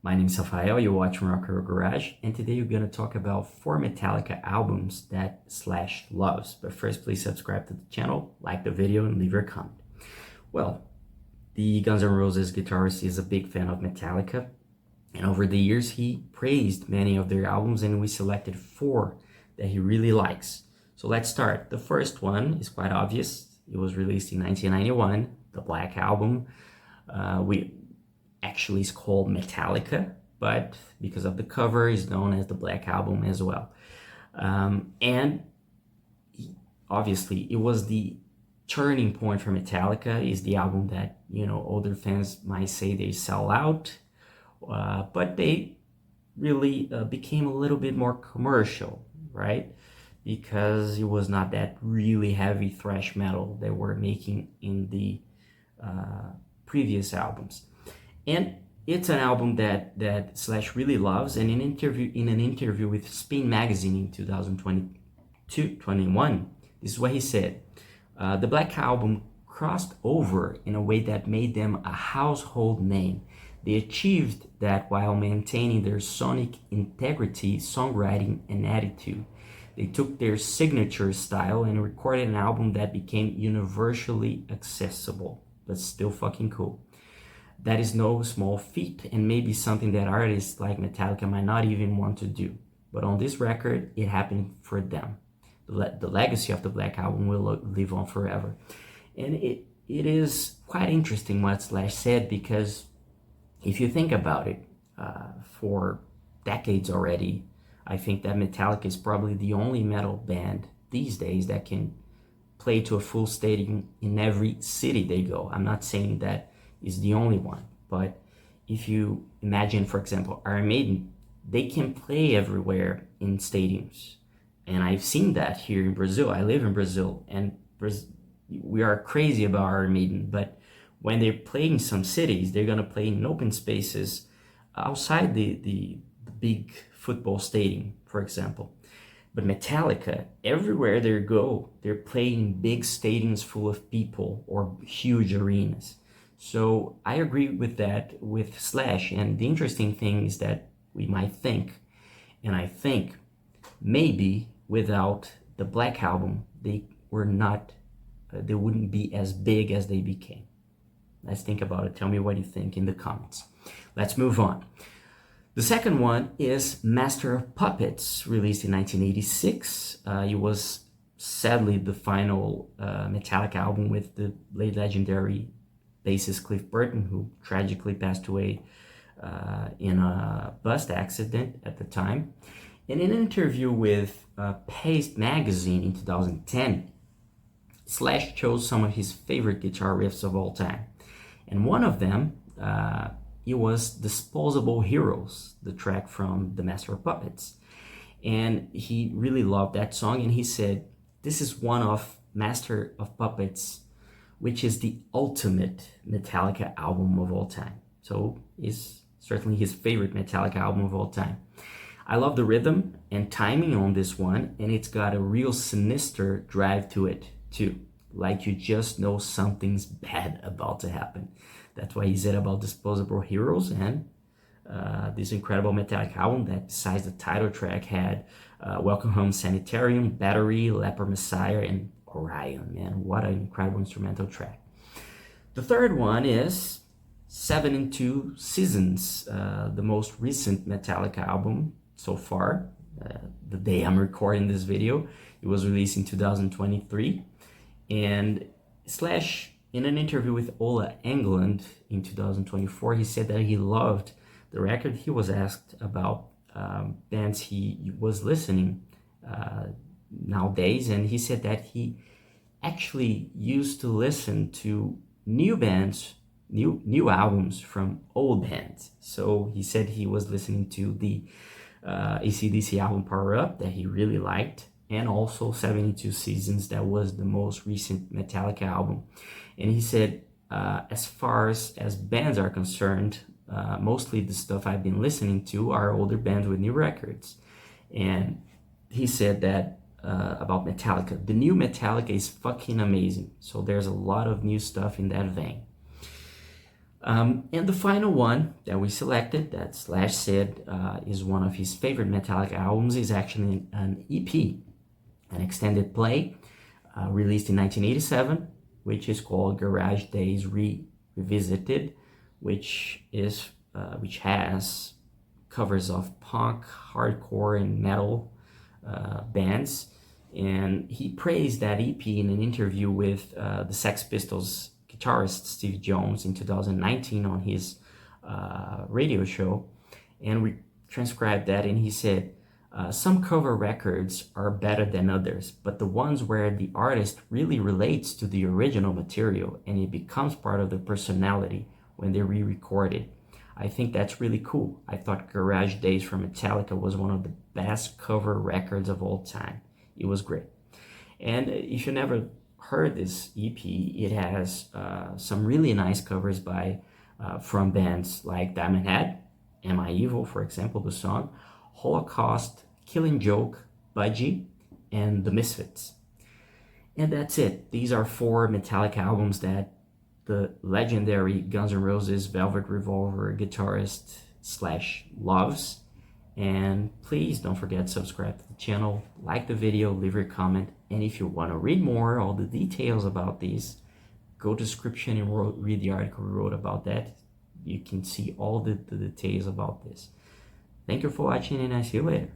My name is Rafael, you're watching Rock Hero Garage, and today we're going to talk about 4 Metallica albums that Slash loves. But first, please subscribe to the channel, like the video, and leave your comment. Well, the Guns N' Roses guitarist is a big fan of Metallica, and over the years he praised many of their albums, and we selected 4 that he really likes. So let's start. The first one is quite obvious. It was released in 1991, the Black Album. Actually is called Metallica, but because of the cover is known as the Black Album as well. And obviously it was the turning point for Metallica. Is the album that, you know, older fans might say they sell out, but they really became a little bit more commercial, right? Because it was not that really heavy thrash metal they were making in the previous albums. And it's an album that Slash really loves. And in an interview with Spin Magazine in 2021, this is what he said. The Black Album crossed over in a way that made them a household name. They achieved that while maintaining their sonic integrity, songwriting, and attitude. They took their signature style and recorded an album that became universally accessible, but still fucking cool. That is no small feat, and maybe something that artists like Metallica might not even want to do. But on this record, it happened for them. The legacy of the Black Album will live on forever. And it is quite interesting what Slash said, because if you think about it, for decades already, I think that Metallica is probably the only metal band these days that can play to a full stadium in every city they go. I'm not saying that is the only one, but if you imagine, for example, Iron Maiden, they can play everywhere in stadiums, and I've seen that here in Brazil. I live in Brazil, and we are crazy about Iron Maiden, but when they're playing some cities, they're gonna play in open spaces outside the big football stadium, for example. But Metallica, everywhere they go, they're playing big stadiums full of people or huge arenas. So I agree with that with Slash, and the interesting thing is that we might think, and I think maybe without the Black Album, they wouldn't be as big as they became. Let's think about it. Tell me what you think in the comments. Let's move on. The second one is Master of Puppets, released in 1986. It was sadly the final Metallica album with the late legendary bassist Cliff Burton, who tragically passed away in a bus accident at the time. And in an interview with Paste Magazine in 2010, Slash chose some of his favorite guitar riffs of all time. And one of them, it was Disposable Heroes, the track from The Master of Puppets. And he really loved that song, and he said, this is one of Master of Puppets, which is the ultimate Metallica album of all time. So it's certainly his favorite Metallica album of all time. I love the rhythm and timing on this one, and it's got a real sinister drive to it too. Like you just know something's bad about to happen. That's why he said about Disposable Heroes, and this incredible Metallica album that, besides the title track, had Welcome Home Sanitarium, Battery, Leper Messiah, and Orion. Man, what an incredible instrumental track. The third one is 72 Seasons, the most recent Metallica album so far. The day I'm recording this video, it was released in 2023. And Slash, in an interview with Ola Englund in 2024, he said that he loved the record. He was asked about bands he was listening nowadays, and he said that he actually used to listen to new bands, new albums from old bands. So he said he was listening to the AC/DC album Power Up that he really liked, and also 72 Seasons, that was the most recent Metallica album. And he said, as far as bands are concerned, mostly the stuff I've been listening to are older bands with new records. And he said that about Metallica, the new Metallica is fucking amazing. So there's a lot of new stuff in that vein. And the final one that we selected, that Slash said is one of his favorite Metallica albums, is actually an EP, an extended play, released in 1987, which is called Garage Days Revisited, which has covers of punk, hardcore, and metal bands. And he praised that EP in an interview with the Sex Pistols guitarist Steve Jones in 2019 on his radio show. And we transcribed that, and he said, some cover records are better than others, but the ones where the artist really relates to the original material and it becomes part of their personality when they re-record it. I think that's really cool. I thought Garage Days from Metallica was one of the best cover records of all time. It was great. And if you never heard this EP, it has some really nice covers from bands like Diamond Head, Am I Evil, for example, the song, Holocaust, Killing Joke, Budgie, and The Misfits. And that's it. These are 4 Metallica albums that the legendary Guns N' Roses Velvet Revolver guitarist Slash loves. And please don't forget to subscribe to the channel, like the video, leave your comment, and if you want to read more, all the details about these, go to the description and read the article we wrote about that. You can see all the details about this. Thank you for watching, and I see you later.